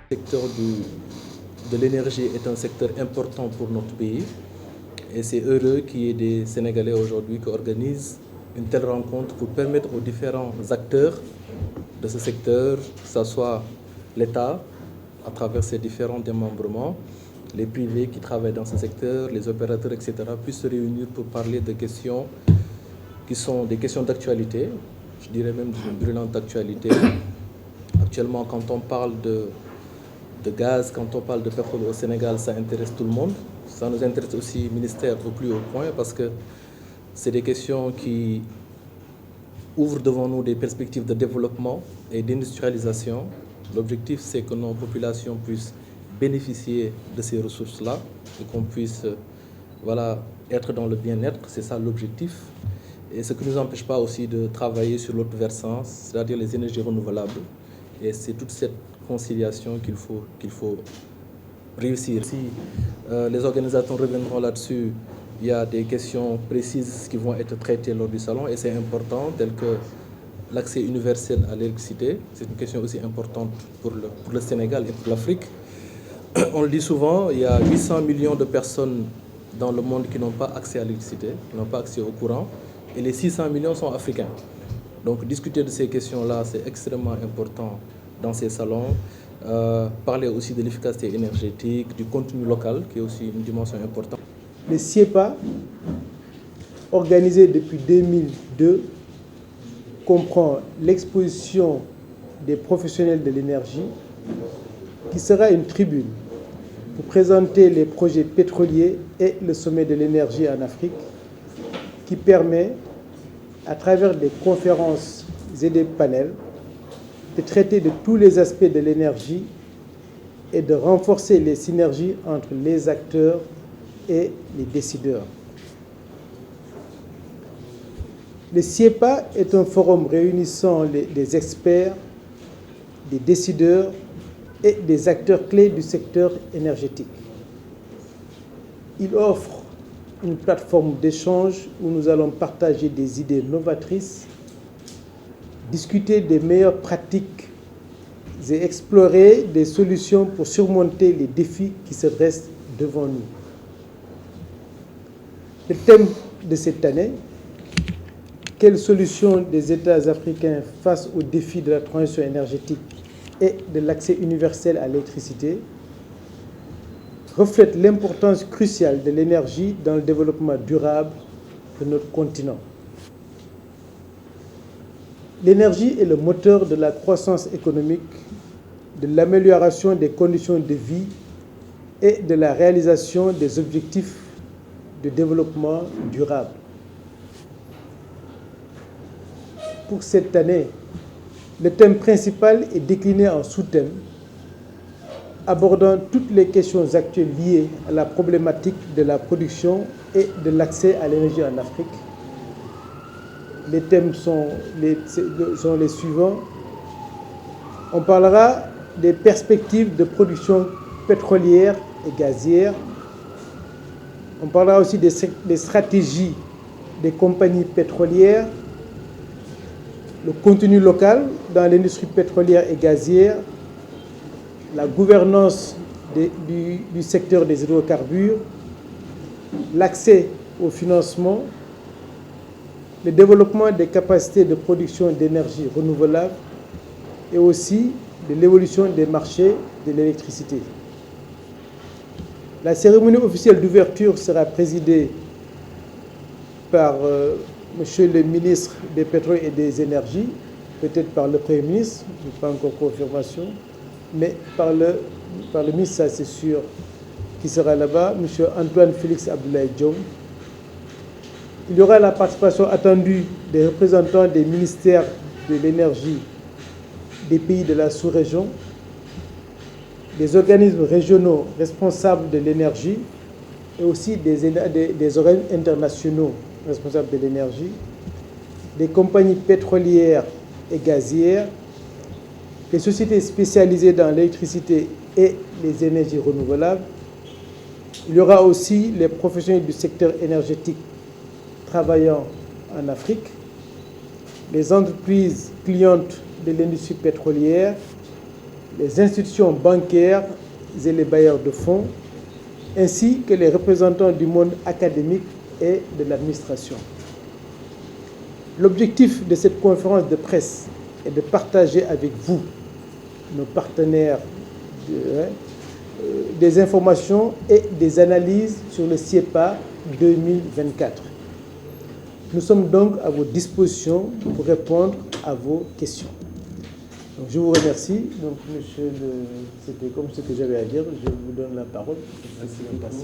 Le secteur de l'énergie est un secteur important pour notre pays et c'est heureux qu'il y ait des Sénégalais aujourd'hui qui organisent une telle rencontre pour permettre aux différents acteurs de ce secteur, que ce soit l'État à travers ses différents démembrements, les privés qui travaillent dans ce secteur, les opérateurs, etc., puissent se réunir pour parler de questions qui sont des questions d'actualité, je dirais même d'une brûlante actualité. Actuellement, quand on parle de gaz, quand on parle de pétrole au Sénégal, ça intéresse tout le monde. Ça nous intéresse aussi, ministère, au plus haut point, parce que c'est des questions qui ouvrent devant nous des perspectives de développement et d'industrialisation. L'objectif, c'est que nos populations puissent bénéficier de ces ressources-là et qu'on puisse être dans le bien-être. C'est ça l'objectif. Et ce qui ne nous empêche pas aussi de travailler sur l'autre versant, c'est-à-dire les énergies renouvelables. Et c'est toute cette conciliation qu'il faut réussir. Si les organisateurs reviendront là-dessus, il y a des questions précises qui vont être traitées lors du salon et c'est important, tel que l'accès universel à l'électricité. C'est une question aussi importante pour le Sénégal et pour l'Afrique. On le dit souvent, il y a 800 millions de personnes dans le monde qui n'ont pas accès à l'électricité, qui n'ont pas accès au courant, et les 600 millions sont africains. Donc discuter de ces questions-là, c'est extrêmement important dans ces salons. Parler aussi de l'efficacité énergétique, du contenu local, qui est aussi une dimension importante. Le SIEPA, organisé depuis 2002, comprend l'exposition des professionnels de l'énergie, qui sera une tribune pour présenter les projets pétroliers et le sommet de l'énergie en Afrique, qui permet, à travers des conférences et des panels, de traiter de tous les aspects de l'énergie et de renforcer les synergies entre les acteurs et les décideurs. Le SIEPA est un forum réunissant des experts, des décideurs et des acteurs clés du secteur énergétique. Il offre une plateforme d'échange où nous allons partager des idées novatrices, discuter des meilleures pratiques et explorer des solutions pour surmonter les défis qui se dressent devant nous. Le thème de cette année, quelles solutions des États africains face aux défis de la transition énergétique et de l'accès universel à l'électricité, reflète l'importance cruciale de l'énergie dans le développement durable de notre continent. L'énergie est le moteur de la croissance économique, de l'amélioration des conditions de vie et de la réalisation des objectifs de développement durable. Pour cette année, le thème principal est décliné en sous-thèmes, abordant toutes les questions actuelles liées à la problématique de la production et de l'accès à l'énergie en Afrique. Les thèmes sont les suivants. On parlera des perspectives de production pétrolière et gazière. On parlera aussi des stratégies des compagnies pétrolières, le contenu local dans l'industrie pétrolière et gazière, la gouvernance du secteur des hydrocarbures, l'accès au financement, le développement des capacités de production d'énergie renouvelable et aussi de l'évolution des marchés de l'électricité. La cérémonie officielle d'ouverture sera présidée par Monsieur le ministre des Pétroles et des Énergies, peut-être par le Premier ministre, je n'ai pas encore confirmation, mais par le ministre, ça c'est sûr, qui sera là-bas, Monsieur Antoine Félix Abdoulaye Diome. Il y aura la participation attendue des représentants des ministères de l'énergie des pays de la sous-région, des organismes régionaux responsables de l'énergie et aussi des organismes internationaux responsables de l'énergie, des compagnies pétrolières et gazières, les sociétés spécialisées dans l'électricité et les énergies renouvelables. Il y aura aussi les professionnels du secteur énergétique travaillant en Afrique, les entreprises clientes de l'industrie pétrolière, les institutions bancaires et les bailleurs de fonds, ainsi que les représentants du monde académique et de l'administration. L'objectif de cette conférence de presse est de partager avec vous, nos partenaires, des informations et des analyses sur le CIEPA 2024. Nous sommes donc à vos dispositions pour répondre à vos questions. Donc, je vous remercie. Donc, monsieur, c'était comme ce que j'avais à dire. Je vous donne la parole. Merci beaucoup.